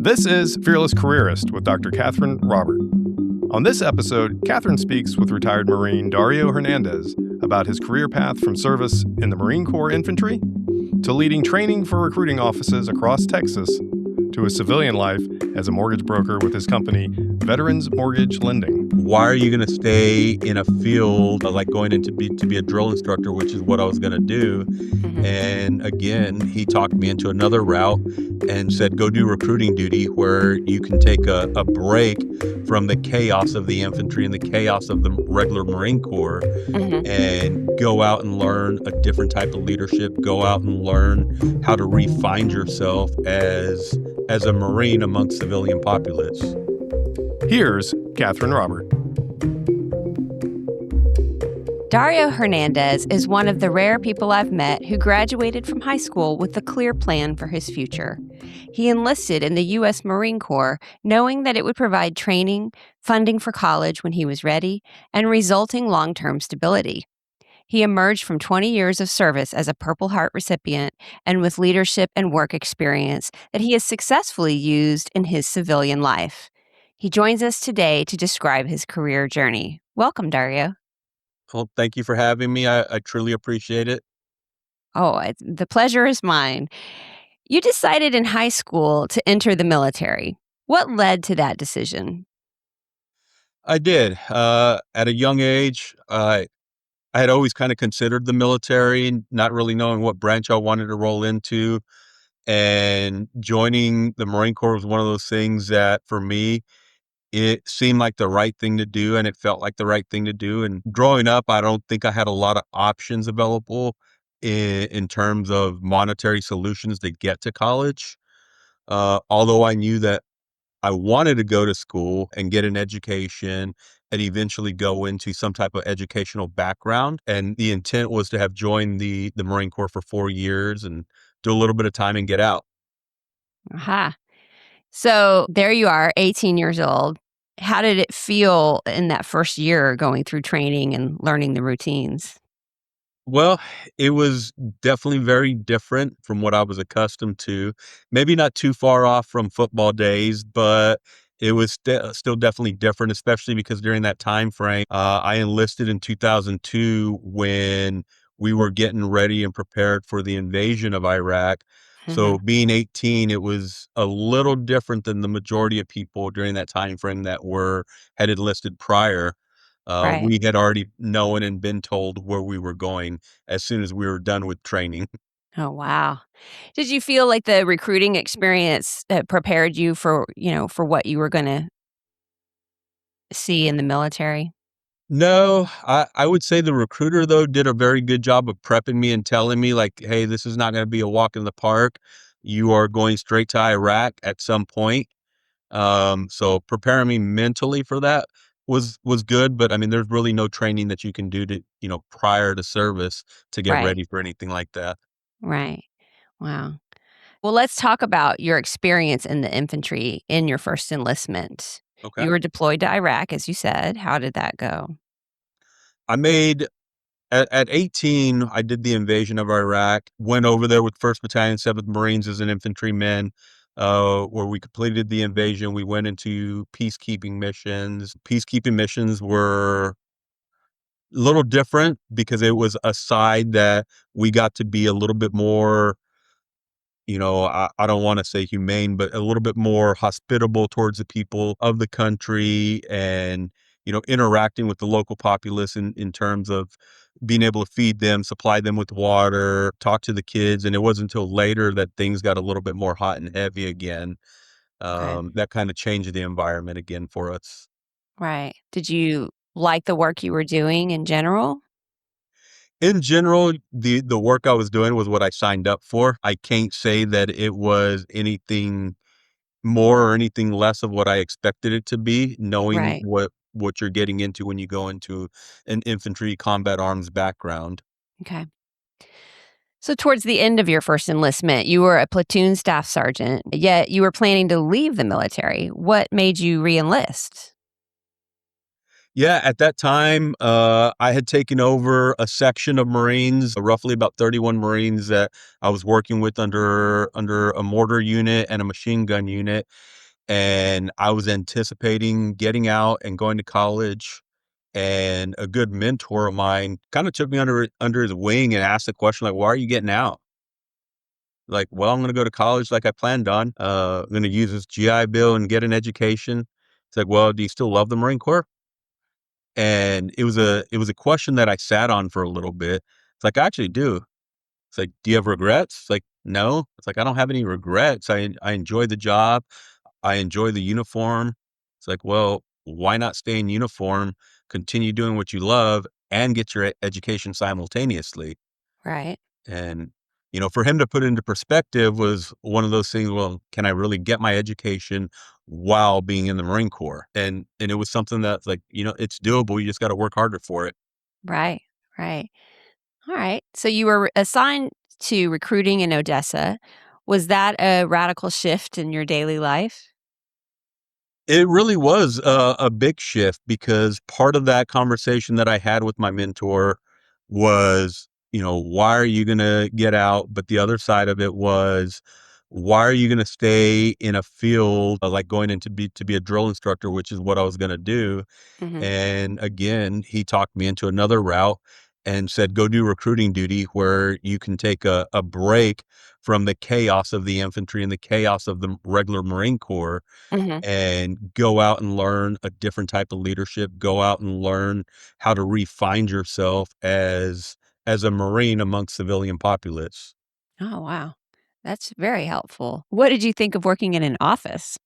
This is Fearless Careerist with Dr. Catherine Robert. On this episode, Catherine speaks with retired Marine Dario Hernandez about his career path from service in the Marine Corps Infantry to leading training for recruiting offices across Texas to his civilian life as a mortgage broker with his company, Veterans Mortgage Lending. Why are you going to stay in a field like going into to be a drill instructor, which is what I was going to do? And again, he talked me into another route and said, go do recruiting duty where you can take a break from the chaos of the infantry and the chaos of the regular Marine Corps and go out and learn a different type of leadership, go out and learn how to re-find yourself as a Marine amongst civilian populace. Here's Catherine Robert. Dario Hernandez is one of the rare people I've met who graduated from high school with a clear plan for his future. He enlisted in the U.S. Marine Corps, knowing that it would provide training, funding for college when he was ready, and resulting long-term stability. He emerged from 20 years of service as a Purple Heart recipient and with leadership and work experience that he has successfully used in his civilian life. He joins us today to describe his career journey. Welcome, Dario. Well, thank you for having me. I truly appreciate it. The pleasure is mine. You decided in high school to enter the military. What led to that decision? I did. At a young age, I had always kind of considered the military, not really knowing what branch I wanted to roll into. And joining the Marine Corps was one of those things that, for me, it seemed like the right thing to do, and it felt like the right thing to do. And growing up, I don't think I had a lot of options available in terms of monetary solutions to get to college. Although I knew that I wanted to go to school and get an education and eventually go into some type of educational background. And the intent was to have joined the Marine Corps for 4 years and do a little bit of time and get out. Aha. So there you are, 18 years old. How did it feel in that first year going through training and learning the routines? Well, it was definitely very different from what I was accustomed to. Maybe not too far off from football days, but it was still definitely different, especially because during that time frame, I enlisted in 2002 when we were getting ready and prepared for the invasion of Iraq. So being 18, it was a little different than the majority of people during that time frame that had enlisted prior. Right. We had already known and been told where we were going as soon as we were done with training. Oh, wow. Did you feel like the recruiting experience prepared you for what you were going to see in the military? No, I would say the recruiter, though, did a very good job of prepping me and telling me, like, hey, this is not going to be a walk in the park. You are going straight to Iraq at some point. So preparing me mentally for that was good, but I mean, there's really no training that you can do to, prior to service to get Right. ready for anything like that. Right. Wow. Well, let's talk about your experience in the infantry in your first enlistment. Okay. You were deployed to Iraq, as you said. How did that go? I made at 18, I did the invasion of Iraq, went over there with 1st Battalion, 7th Marines as an infantryman, where we completed the invasion. We went into peacekeeping missions. Peacekeeping missions were a little different because it was a side that we got to be a little bit more, I don't want to say humane, but a little bit more hospitable towards the people of the country and, interacting with the local populace in terms of being able to feed them, supply them with water, talk to the kids. And it wasn't until later that things got a little bit more hot and heavy again. Okay. That kind of changed the environment again for us. Right. Did you like the work you were doing in general? In general, the work I was doing was what I signed up for. I can't say that it was anything more or anything less of what I expected it to be, knowing Right. what you're getting into when you go into an infantry combat arms background. Okay. So, towards the end of your first enlistment, you were a platoon staff sergeant, yet you were planning to leave the military. What made you reenlist? Yeah, at that time, I had taken over a section of Marines, roughly about 31 Marines that I was working with under a mortar unit and a machine gun unit, and I was anticipating getting out and going to college. And a good mentor of mine kind of took me under his wing and asked the question, like, "Why are you getting out?" Like, "Well, I'm going to go to college like I planned on. I'm going to use this GI Bill and get an education." It's like, "Well, do you still love the Marine Corps?" And it was a question that I sat on for a little bit. It's like, "I actually do." It's like, "Do you have regrets?" It's like, "No." It's like, "I don't have any regrets. I enjoy the job. I enjoy the uniform." It's like, "Well, why not stay in uniform, continue doing what you love, and get your education simultaneously?" Right. And, for him to put it into perspective was one of those things, well, can I really get my education while being in the Marine Corps? And it was something that's like, it's doable. You just got to work harder for it. Right. Right. All right. So you were assigned to recruiting in Odessa. Was that a radical shift in your daily life? It really was a big shift because part of that conversation that I had with my mentor was, why are you going to get out? But the other side of it was, why are you going to stay in a field like going into to be a drill instructor, which is what I was going to do. Hmm. And again, he talked me into another route and said, go do recruiting duty where you can take a break from the chaos of the infantry and the chaos of the regular Marine Corps Hmm. and go out and learn a different type of leadership, go out and learn how to refine yourself as a Marine amongst civilian populace. Oh, wow. That's very helpful. What did you think of working in an office?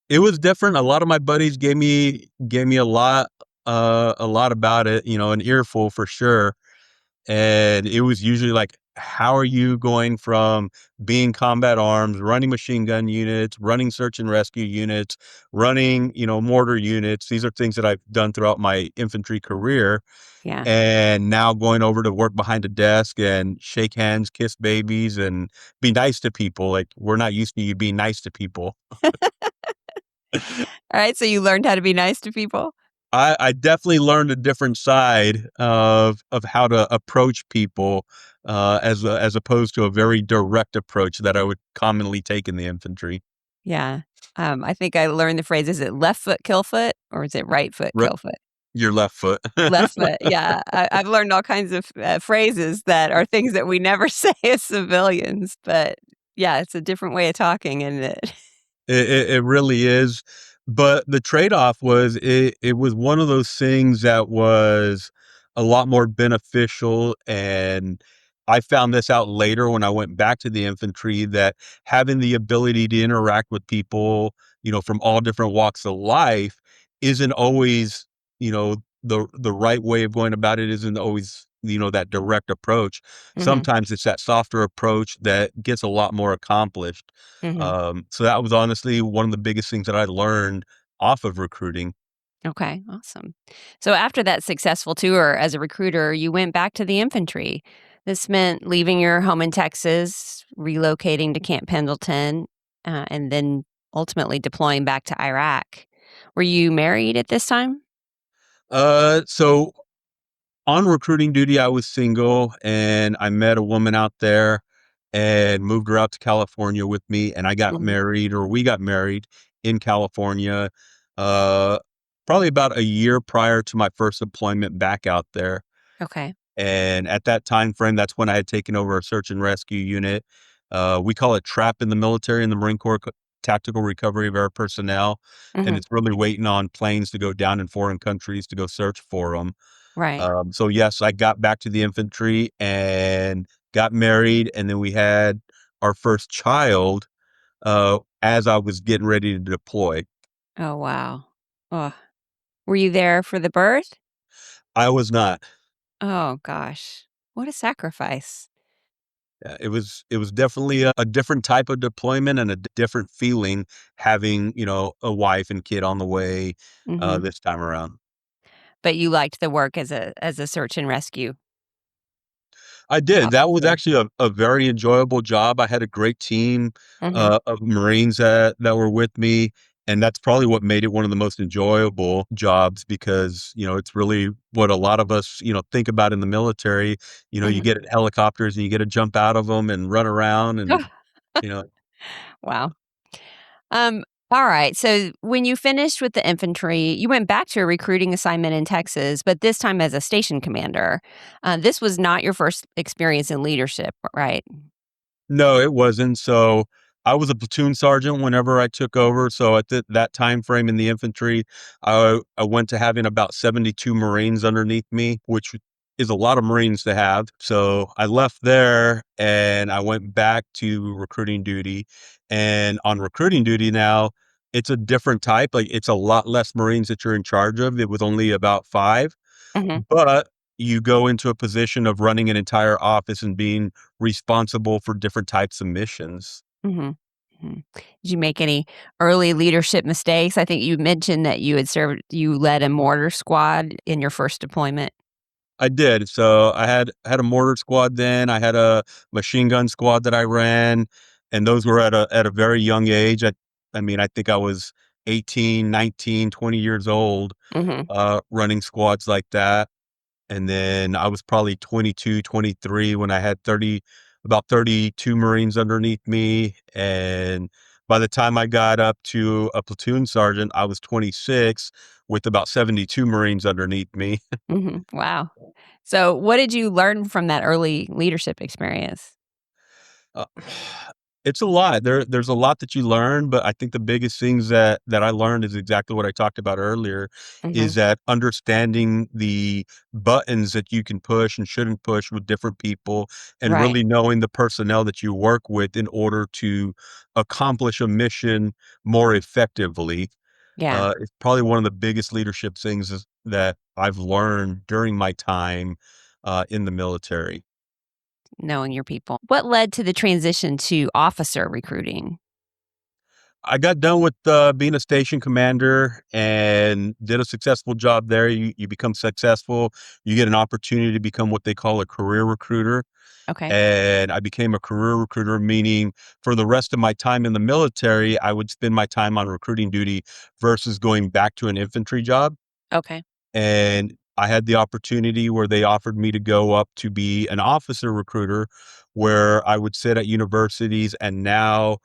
It was different. A lot of my buddies gave me a lot about it, an earful for sure. And it was usually like, how are you going from being combat arms, running machine gun units, running search and rescue units, running, mortar units? These are things that I've done throughout my infantry career. Yeah. And now going over to work behind a desk and shake hands, kiss babies, and be nice to people. Like, we're not used to you being nice to people. All right. So you learned how to be nice to people? I definitely learned a different side of how to approach people, as opposed to a very direct approach that I would commonly take in the infantry. Yeah. I think I learned the phrase, is it left foot, kill foot, or is it right foot, Re- kill foot? your left foot. Left foot. Yeah. I've learned all kinds of phrases that are things that we never say as civilians. But yeah, it's a different way of talking, isn't it? It really is. But the trade-off was it was one of those things that was a lot more beneficial, and I found this out later when I went back to the infantry that having the ability to interact with people, from all different walks of life isn't always, the right way of going about it isn't always, that direct approach. Hmm. Sometimes it's that softer approach that gets a lot more accomplished. Hmm. So that was honestly one of the biggest things that I learned off of recruiting. Okay, awesome. So after that successful tour as a recruiter, you went back to the infantry. This meant leaving your home in Texas, relocating to Camp Pendleton, and then ultimately deploying back to Iraq. Were you married at this time? So on recruiting duty, I was single and I met a woman out there and moved her out to California with me. And I got Hmm. married, or we got married in California, uh, probably about a year prior to my first deployment back out there. Okay. And at that time frame, that's when I had taken over a search and rescue unit. We call it TRAP in the military, in the Marine Corps, Tactical Recovery of Air Personnel. And Hmm. it's really waiting on planes to go down in foreign countries to go search for them. Right. So yes, I got back to the infantry and got married. And then we had our first child as I was getting ready to deploy. Oh, wow. Oh, were you there for the birth? I was not. Oh, gosh. What a sacrifice. Yeah, it was definitely a different type of deployment and a different feeling having, a wife and kid on the way, Hmm. this time around. But you liked the work as a search and rescue I did. That was officer. actually a very enjoyable job. I had a great team, Hmm. of Marines that were with me, And that's probably what made it one of the most enjoyable jobs because, it's really what a lot of us, think about in the military. You Mhm. get in helicopters and you get to jump out of them and run around and, you know, Wow. Um, all right. So when you finished with the infantry, you went back to a recruiting assignment in Texas, but this time as a station commander. This was not your first experience in leadership, right? no, it wasn't. So I was a platoon sergeant whenever I took over. So at that time frame in the infantry, I went to having about 72 Marines underneath me, which is a lot of Marines to have. So I left there and I went back to recruiting duty. And on recruiting duty now, it's a different type. Like it's a lot less Marines that you're in charge of. It was only about five. Mhm. But you go into a position of running an entire office and being responsible for different types of missions. Mhm. Mhm. Did you make any early leadership mistakes? I think you mentioned that you led a mortar squad in your first deployment. I did. So I had a mortar squad then. I had a machine gun squad that I ran, and those were at a very young age. I mean, I think I was 18, 19, 20 years old, Mhm. running squads like that. And then I was probably 22, 23 when I had about 32 Marines underneath me. And by the time I got up to a platoon sergeant, I was 26 with about 72 Marines underneath me. Mhm. Wow. So what did you learn from that early leadership experience? Uh, it's a lot. There's a lot that you learn, but I think the biggest things that I learned is exactly what I talked about earlier, Mhm. is that understanding the buttons that you can push and shouldn't push with different people, and Right. really knowing the personnel that you work with in order to accomplish a mission more effectively. Yeah. It's probably one of the biggest leadership things that I've learned during my time in the military. Knowing your people. What led to the transition to officer recruiting? I got done with being a station commander and did a successful job there. You become successful. You get an opportunity to become what they call a career recruiter. Okay. And I became a career recruiter, meaning for the rest of my time in the military, I would spend my time on recruiting duty versus going back to an infantry job. Okay. And I had the opportunity where they offered me to go up to be an officer recruiter, where I would sit at universities. And now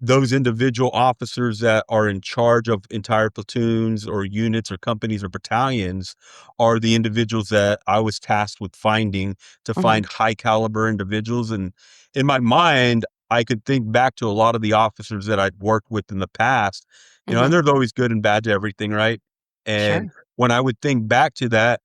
those individual officers that are in charge of entire platoons or units or companies or battalions are the individuals that I was tasked with finding, to Mhm. find high caliber individuals. And in my mind, I could think back to a lot of the officers that I'd worked with in the past, and Mhm. there's always good and bad to everything, right? And Sure. when I would think back to that,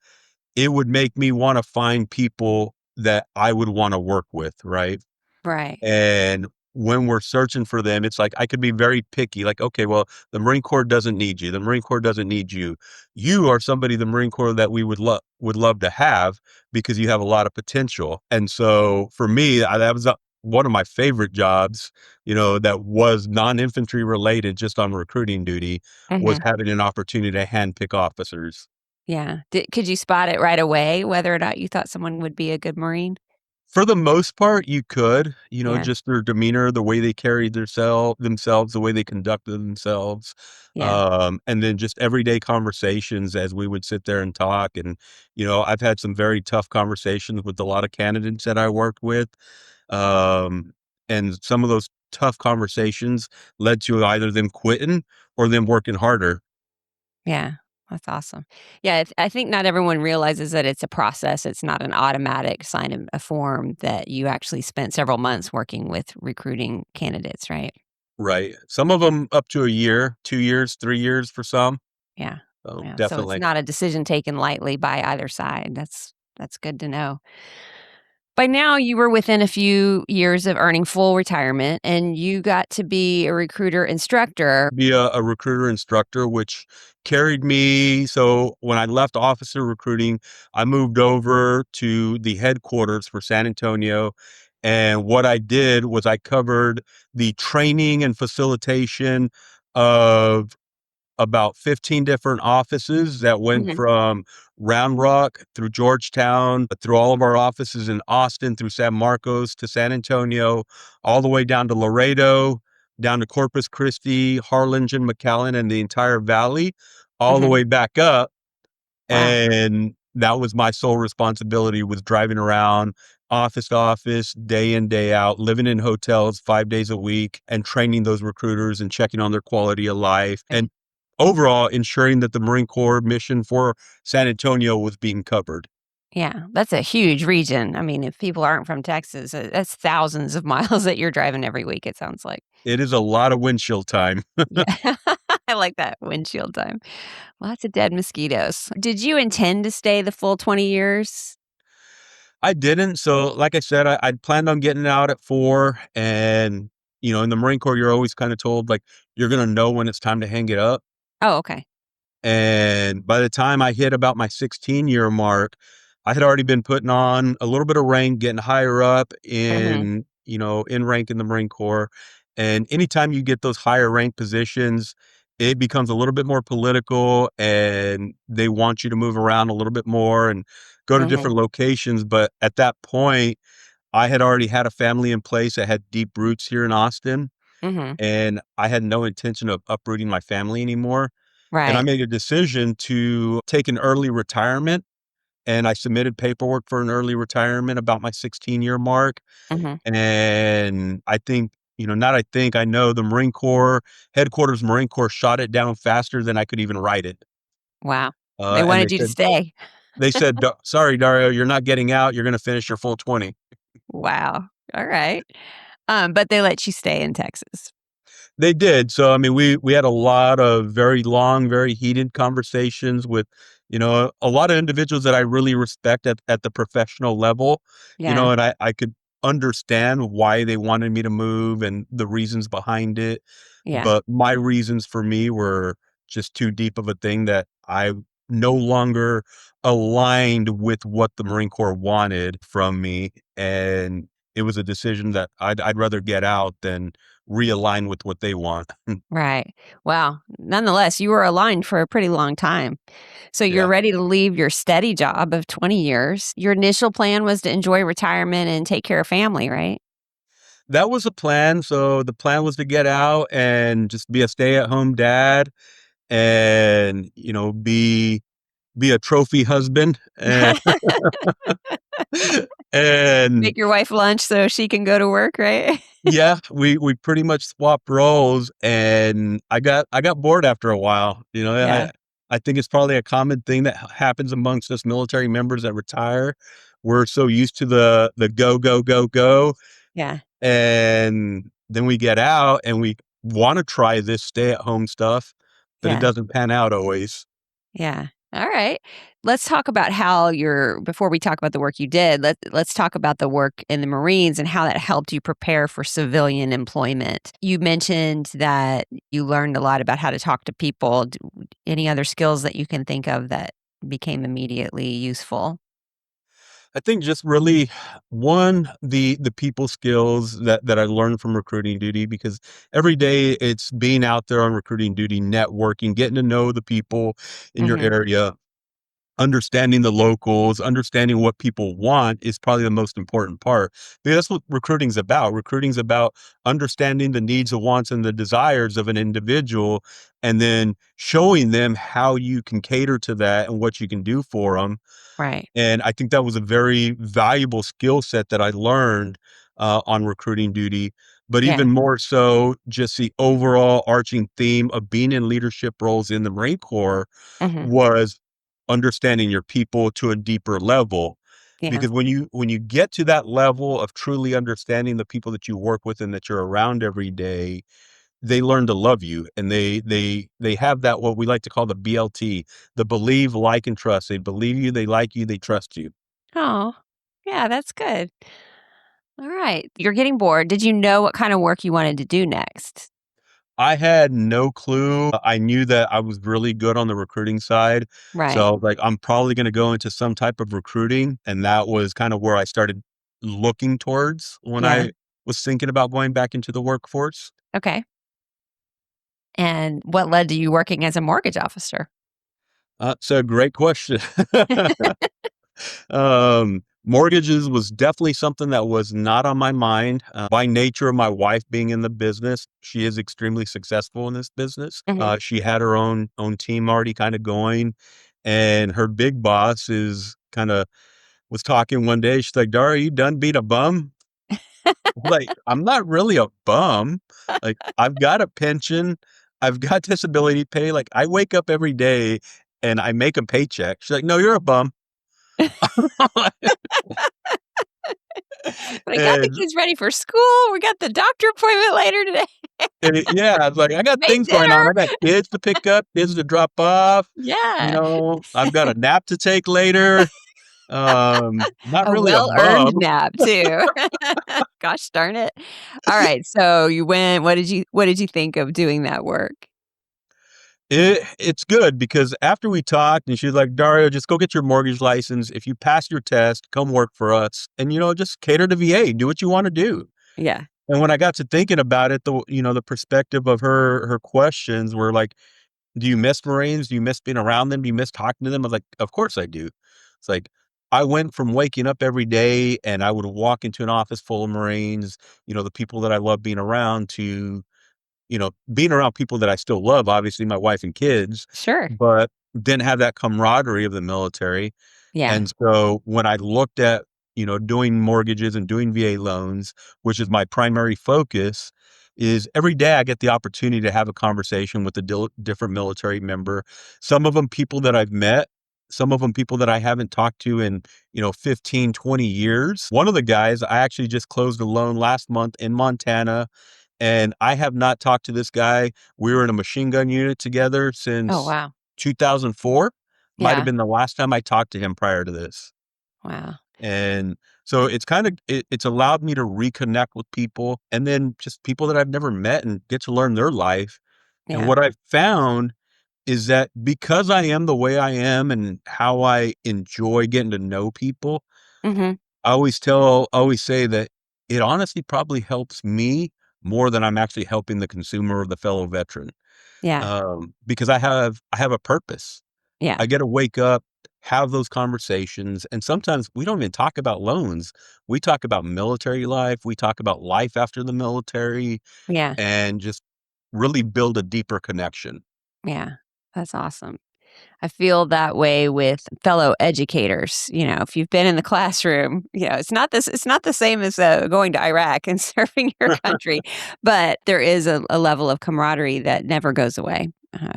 it would make me wanna find people that I would wanna work with, right? Right. And when we're searching for them, it's like I could be very picky, like, "Okay, well, the Marine Corps doesn't need you. The Marine Corps doesn't need you. You are somebody, the Marine Corps, that we would love to have because you have a lot of potential." And so for me, that was, one of my favorite jobs, that was non-infantry related, just on recruiting duty, was Mhm. having an opportunity to handpick officers. Yeah. Could you spot it right away whether or not you thought someone would be a good Marine? For the most part, you could, Yeah. just their demeanor, the way they carried themselves, the way they conducted themselves, Yeah. and then just everyday conversations as we would sit there and talk. And, I've had some very tough conversations with a lot of candidates that I worked with. Um, and some of those tough conversations led to either them quitting or them working harder. Yeah. That's awesome. Yeah, I think not everyone realizes that it's a process. It's not an automatic sign of a form that you actually spent several months working with recruiting candidates, right? Right. Some of them up to a year, 2 years, 3 years for some. Yeah. So Yeah. So it's definitely. not a decision taken lightly by either side. That's good to know. By now, you were within a few years of earning full retirement, and you got to be a recruiter instructor. Be a recruiter instructor, which carried me. So when I left officer recruiting, I moved over to the headquarters for San Antonio. And what I did was I covered the training and facilitation of about 15 different offices that went Mhm. from Round Rock through Georgetown, through all of our offices in Austin, through San Marcos to San Antonio, all the way down to Laredo, down to Corpus Christi, Harlingen, McAllen, and the entire valley, all the Mhm. way back up. Wow. And that was my sole responsibility, was driving around office to office, day in, day out, living in hotels 5 days a week, and training those recruiters and checking on their quality of life. And overall, ensuring that the Marine Corps mission for San Antonio was being covered. Yeah, that's a huge region. I mean, if people aren't from Texas, that's thousands of miles that you're driving every week, it sounds like. It is a lot of windshield time. Yeah. I like that windshield time. Lots of dead mosquitoes. Did you intend to stay the full 20 years? I didn't. So, like I said, I'd planned on getting out at 4. And, in the Marine Corps, you're always kind of told, like, you're going to know when it's time to hang it up. Oh, okay. And by the time I hit about my 16-year mark, I had already been putting on a little bit of rank, getting higher up Mhm. in rank in the Marine Corps. And anytime you get those higher rank positions, it becomes a little bit more political, and they want you to move around a little bit more and go to Mhm. different locations. But at that point, I had already had a family in place that had deep roots here in Austin, Mhm. and I had no intention of uprooting my family anymore. And I Right. made a decision to take an early retirement, and I submitted paperwork for an early retirement about my 16-year mark. Mhm. And I know the Marine Corps, headquarters Marine Corps, shot it down faster than I could even write it. Wow. They And wanted you to stay. they said, Sorry, Dario, you're not getting out. You're going to finish your full 20." Wow. All right. But they let you stay in Texas. They did. So, I mean, we had a lot of very long, very heated conversations with, a lot of individuals that I really respect at the professional level, Yeah. and I could understand why they wanted me to move and the reasons behind it. Yeah. But my reasons for me were just too deep of a thing that I no longer aligned with what the Marine Corps wanted from me. And it was a decision that I'd rather get out than realign with what they want. Right. Well, nonetheless, you were aligned for a pretty long time. So you're Yeah. ready to leave your steady job of 20 years. Your initial plan was to enjoy retirement and take care of family, right? That was a plan. So the plan was to get out and just be a stay-at-home dad and, be a trophy husband and and Make your wife lunch so she can go to work, right? yeah, we pretty much swapped roles, and I got bored after a while. Yeah. I think it's probably a common thing that happens amongst us military members that retire. We're so used to the go, go, go, go. Yeah. And then we get out and we wanna try this stay-at-home stuff, but it Yeah. doesn't pan out always. Yeah. All right. Let's talk about how your before we talk about the work you did, let's talk about the work in the Marines and how that helped you prepare for civilian employment. You mentioned that you learned a lot about how to talk to people. Any other skills that you can think of that became immediately useful? I think just really, one, the people skills that I learned from recruiting duty, because every day it's being out there on recruiting duty, networking, getting to know the people in your Mhm. area, understanding the locals, understanding what people want is probably the most important part. Because that's what recruiting's about. Recruiting's about understanding the needs, the wants, and the desires of an individual, and then showing them how you can cater to that and what you can do for them. Right. And I think that was a very valuable skill set that I learned on recruiting duty. But Yeah. even more so, just the overall arching theme of being in leadership roles in the Marine Corps Mhm. was understanding your people to a deeper level. Yeah. Because when you get to that level of truly understanding the people that you work with and that you're around every day, they learn to love you, and they have that, what we like to call the BLT, the believe, like, and trust. They believe you, they like you, they trust you. Oh. Yeah, that's good. All right. You're getting bored. Did you know what kind of work you wanted to do next? I had no clue. I knew that I was really good on the recruiting side. Right. So, like, I'm probably gonna go into some type of recruiting, and that was kind of where I started looking towards when Yeah. I was thinking about going back into the workforce. Okay. And what led to you working as a mortgage officer? So great question. Mortgages was definitely something that was not on my mind. By nature of my wife being in the business, she is extremely successful in this business. Mhm. She had her own team already kind of going, and her big boss is kind of was talking one day. She's like, "Dario, you done being a bum?" Like, I'm not really a bum. Like, I've got a pension, I've got disability pay. Like, I wake up every day and I make a paycheck. She's like, "No, you're a bum." But I got the And kids ready for school. We got the doctor appointment later today. yeah, it's like, I got Made things going on. dinner. I got kids to pick up, kids to drop off, Yeah. I've got a nap to take later. Not A really a well-earned bum. nap too. Gosh darn it. All right, so you went what did you think of doing that work? It's good because after we talked and she's like, "Dario, just go get your mortgage license. If you pass your test, come work for us and, just cater to VA, do what you wanna do." Yeah. And when I got to thinking about it, the perspective of her questions were like, "Do you miss Marines? Do you miss being around them? Do you miss talking to them?" I was like, "Of course I do." It's like, I went from waking up every day and I would walk into an office full of Marines, the people that I love being around to, being around people that I still love, obviously my wife and kids, Sure. but didn't have that camaraderie of the military. Yeah. And so when I looked at, doing mortgages and doing VA loans, which is my primary focus, is every day I get the opportunity to have a conversation with a different military member. Some of them people that I've met, some of them people that I haven't talked to in, 15, 20 years. One of the guys, I actually just closed a loan last month in Montana, and I have not talked to this guy. We were in a machine gun unit together Oh, since wow. 2004. Might have Yeah. been the last time I talked to him prior to this. Wow. And so it's allowed me to reconnect with people and then just people that I've never met and get to learn their life. And Yeah. what I've found is that because I am the way I am and how I enjoy getting to know people, Mhm. I always say that it honestly probably helps me more than I'm actually helping the consumer or the fellow veteran. Yeah. Because I have a purpose. Yeah. I get to wake up, have those conversations, and sometimes we don't even talk about loans. We talk about military life, we talk about life after the military, Yeah. and just really build a deeper connection. Yeah. That's awesome. I feel that way with fellow educators. If you've been in the classroom, it's not the same as going to Iraq and serving your country, but there is a level of camaraderie that never goes away.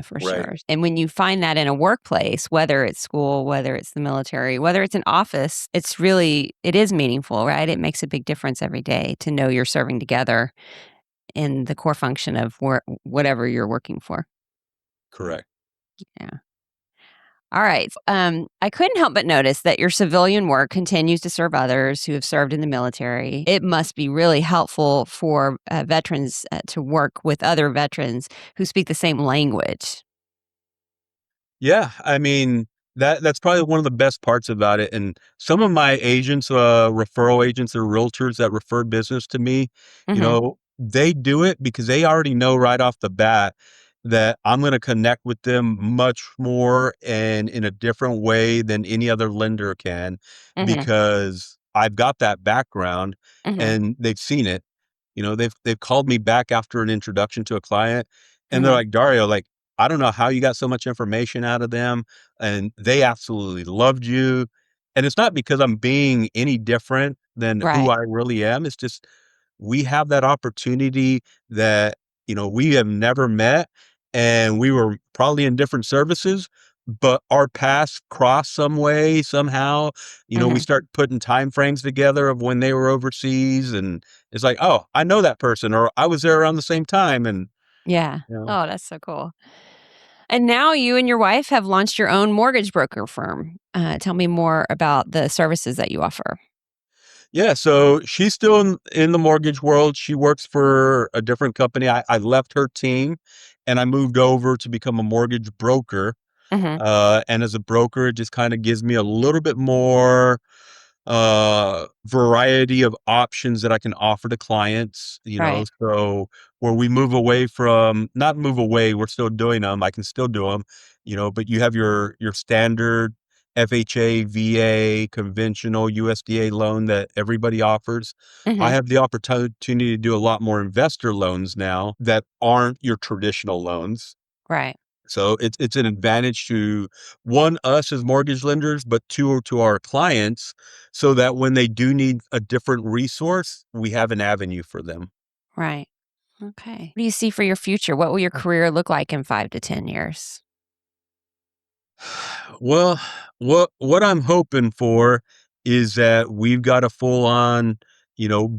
For Right. sure. And when you find that in a workplace, whether it's school, whether it's the military, whether it's an office, it is meaningful, right? It makes a big difference every day to know you're serving together in the core function of whatever you're working for. Correct. Yeah. All right. I couldn't help but notice that your civilian work continues to serve others who have served in the military. It must be really helpful for veterans to work with other veterans who speak the same language. Yeah, I mean, that's probably one of the best parts about it, and some of my agents, referral agents or realtors that refer business to me, Hmm. they do it because they already know right off the bat that I'm gonna connect with them much more and in a different way than any other lender can, Hmm. because I've got that background Hmm. and they've seen it. They've called me back after an introduction to a client, and they're Hmm. like, "Dario, like, I don't know how you got so much information out of them, and they absolutely loved you." And it's not because I'm being any different than who Right. I really am. It's just we have that opportunity that, we have never met, and we were probably in different services, but our paths cross some way, somehow. We Hmm. start putting time frames together of when they were overseas, and it's like, "Oh, I know that person," or "I was there around the same time," and, Yeah. you know Oh, that's so cool. And now you and your wife have launched your own mortgage broker firm. Tell me more about the services that you offer. Yeah, so she's still in the mortgage world. She works for a different company. I left her team and I moved over to become a mortgage broker. Hmm. And as a broker, it just kind of gives me a little bit more variety of options that I can offer to clients. Right. So where we move away from, not move away, we're still doing them. I can still do them, but you have your standard, FHA, VA, conventional USDA loan that everybody offers. I Hmm. have the opportunity to do a lot more investor loans now that aren't your traditional loans. Right. So it's an advantage to, one, us as mortgage lenders, but two, to our clients, so that when they do need a different resource, we have an avenue for them. Right. Okay. What do you see for your future? What will your career look like in 5 to 10 years? Well, what I'm hoping for is that we've got a full on,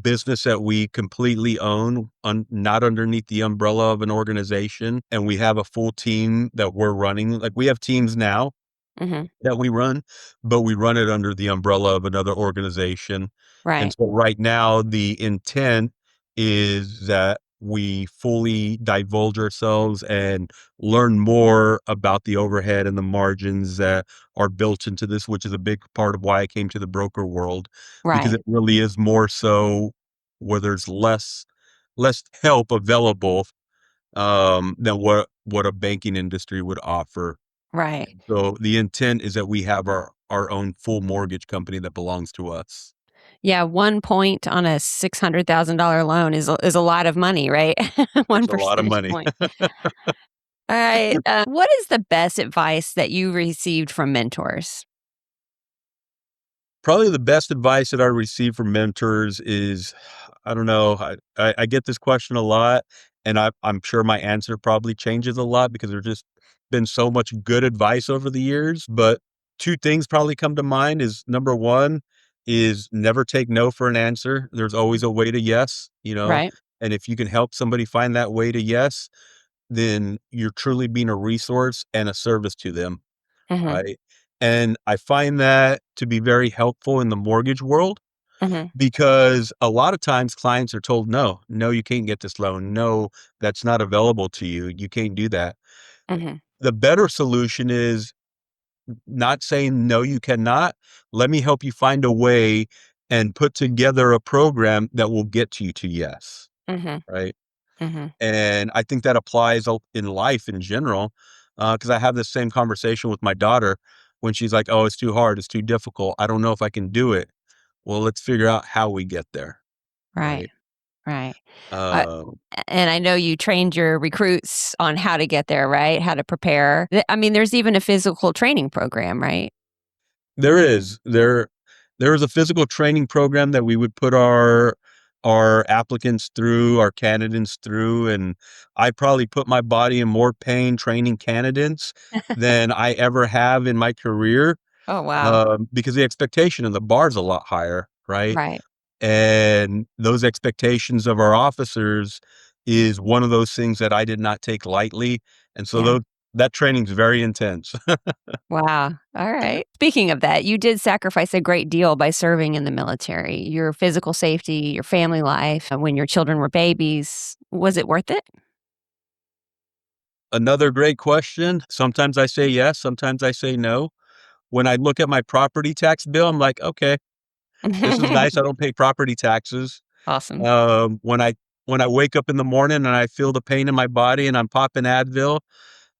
business that we completely own, not underneath the umbrella of an organization, and we have a full team that we're running. Like, we have teams now Hmm. that we run, but we run it under the umbrella of another organization. And Right. so right now the intent is that we fully divulge ourselves and learn more about the overhead and the margins that are built into this, which is a big part of why I came to the broker world, because Right. it really is more so where there's less help available than what a banking industry would offer. Right. So the intent is that we have our own full mortgage company that belongs to us. Yeah. 1 point on a $600,000 loan is a lot of money, right? One It's a lot of percentage money. point. All right. What is the best advice that you received from mentors? Probably the best advice that I receive from mentors is, I don't know, I get this question a lot, and I'm sure my answer probably changes a lot because there's just been so much good advice over the years. But two things probably come to mind is, number one is never take no for an answer. There's always a way to yes. Right. And if you can help somebody find that way to yes, then you're truly being a resource and a service to them, Hmm. right? And I find that to be very helpful in the mortgage world Hmm. because a lot of times clients are told, no, no, you can't get this loan. No, that's not available to you. You can't do that. Hmm. The better solution is not saying, no, you cannot. Let me help you find a way and put together a program that will get you to yes, Hmm. right? Hmm. And I think that applies in life in general, because I have this same conversation with my daughter when she's like, "Oh, it's too hard. It's too difficult. I don't know if I can do it." Well, let's figure out how we get there, Right. right? Right. Uh, Um, and I know you trained your recruits on how to get there, right? How to prepare. I mean, there's even a physical training program, right? there is a physical training program that we would put our applicants through, our candidates through, and I probably put my body in more pain training candidates than I ever have in my career. Oh, wow. Because the expectation of the bar is a lot higher, right? Right. And those expectations of our officers is one of those things that I did not take lightly, and so Yeah. that training is very intense. Wow. All right. Speaking of that, you did sacrifice a great deal by serving in the military. Your physical safety, your family life, when your children were babies. Was it worth it? Another great question. Sometimes I say yes, sometimes I say no. When I look at my property tax bill, I'm like, "Okay, this is nice, I don't pay property taxes." Awesome. When I wake up in the morning and I feel the pain in my body and I'm popping Advil,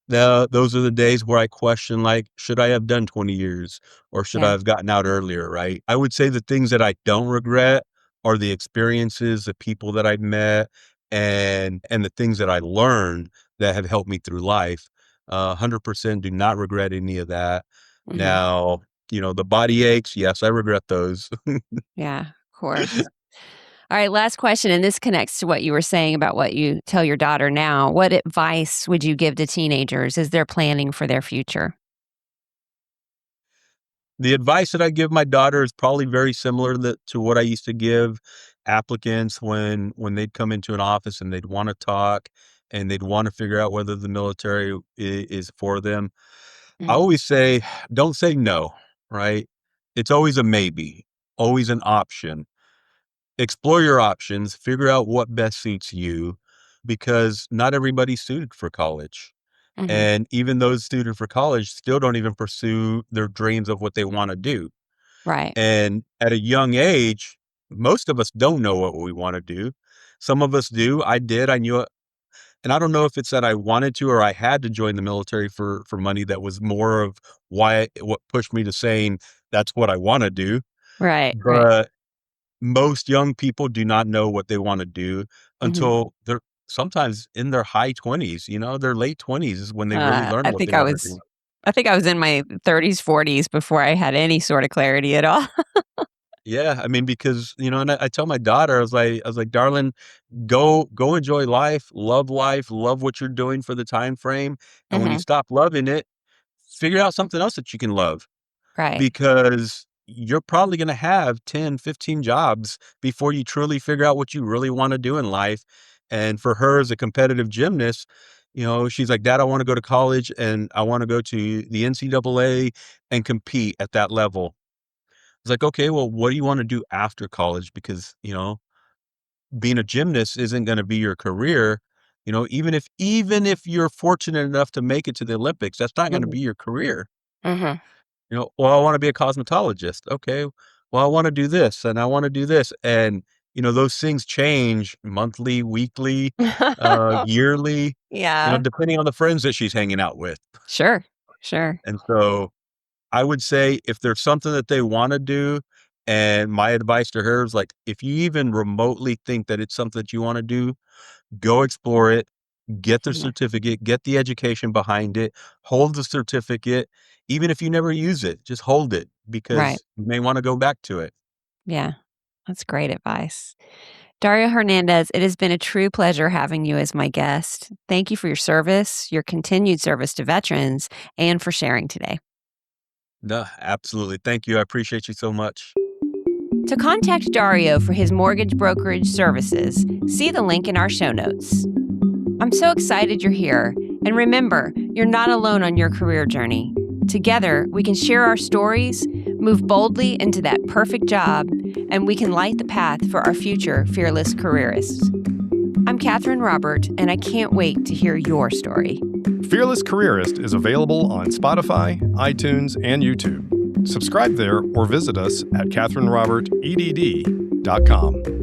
those are the days where I question, like, should I have done 20 years or should I Yeah. have gotten out earlier, right? I would say the things that I don't regret are the experiences, the people that I've met, and the things that I learned that have helped me through life. 100% do not regret any of that. Hmm. Now, the body aches, yes, I regret those. Yeah. Of course. All right. Last question. And this connects to what you were saying about what you tell your daughter now. What advice would you give to teenagers as they're planning for their future? The advice that I give my daughter is probably very similar to what I used to give applicants when they'd come into an office and they'd want to talk and they'd want to figure out whether the military is for them. I Mm. always say, don't say no, right? It's always a maybe, always an option. Explore your options, figure out what best suits you because not everybody's suited for college. Hmm. And even those suited for college still don't even pursue their dreams of what they want to do. Right. And at a young age, most of us don't know what we wanna do. Some of us do. I did. I knew it. And I don't know if it's that I wanted to or I had to join the military for money. That was more of what pushed me to saying that's what I want to do. Right, right. But most young people do not know what they want to do Mhm. until they're sometimes in their high 20s, their late 20s is when they really learn I what think they I want to was do. I think I was in my 30s, 40s before I had any sort of clarity at all. Yeah, I mean, because, and I tell my daughter, I was like, "Darling, go enjoy life, love what you're doing for the time frame, and when you Mhm. stop loving it, figure out something else that you can love." Right. Because you're probably gonna have 10, 15 jobs before you truly figure out what you really wanna do in life, and for her as a competitive gymnast, she's like, "Dad, I wanna go to college, and I wanna go to the NCAA and compete at that level." It's like, "Okay, well, what do you wanna do after college?" Because, being a gymnast isn't gonna be your career, even if you're fortunate enough to make it to the Olympics, that's not gonna Mhm. be your career. Mhm. Well, I wanna be a cosmetologist. Okay. Well, I wanna do this and I wanna do this. And, those things change monthly, weekly, yearly, Yeah. depending on the friends that she's hanging out with. Sure. Sure. And so I would say if there's something that they wanna do, and my advice to her is like, if you even remotely think that it's something that you wanna do, go explore it. Get the Yeah. certificate, get the education behind it, hold the certificate, even if you never use it, just hold it Right. because you may wanna go back to it. Yeah. That's great advice. Dario Hernandez, it has been a true pleasure having you as my guest. Thank you for your service, your continued service to veterans, and for sharing today. No, absolutely. Thank you. I appreciate you so much. To contact Dario for his mortgage brokerage services, see the link in our show notes. I'm so excited you're here. And remember, you're not alone on your career journey. Together, we can share our stories, move boldly into that perfect job, and we can light the path for our future fearless careerists. I'm Catherine Robert, and I can't wait to hear your story. Fearless Careerist is available on Spotify, iTunes, and YouTube. Subscribe there or visit us at catherinerobertedd.com.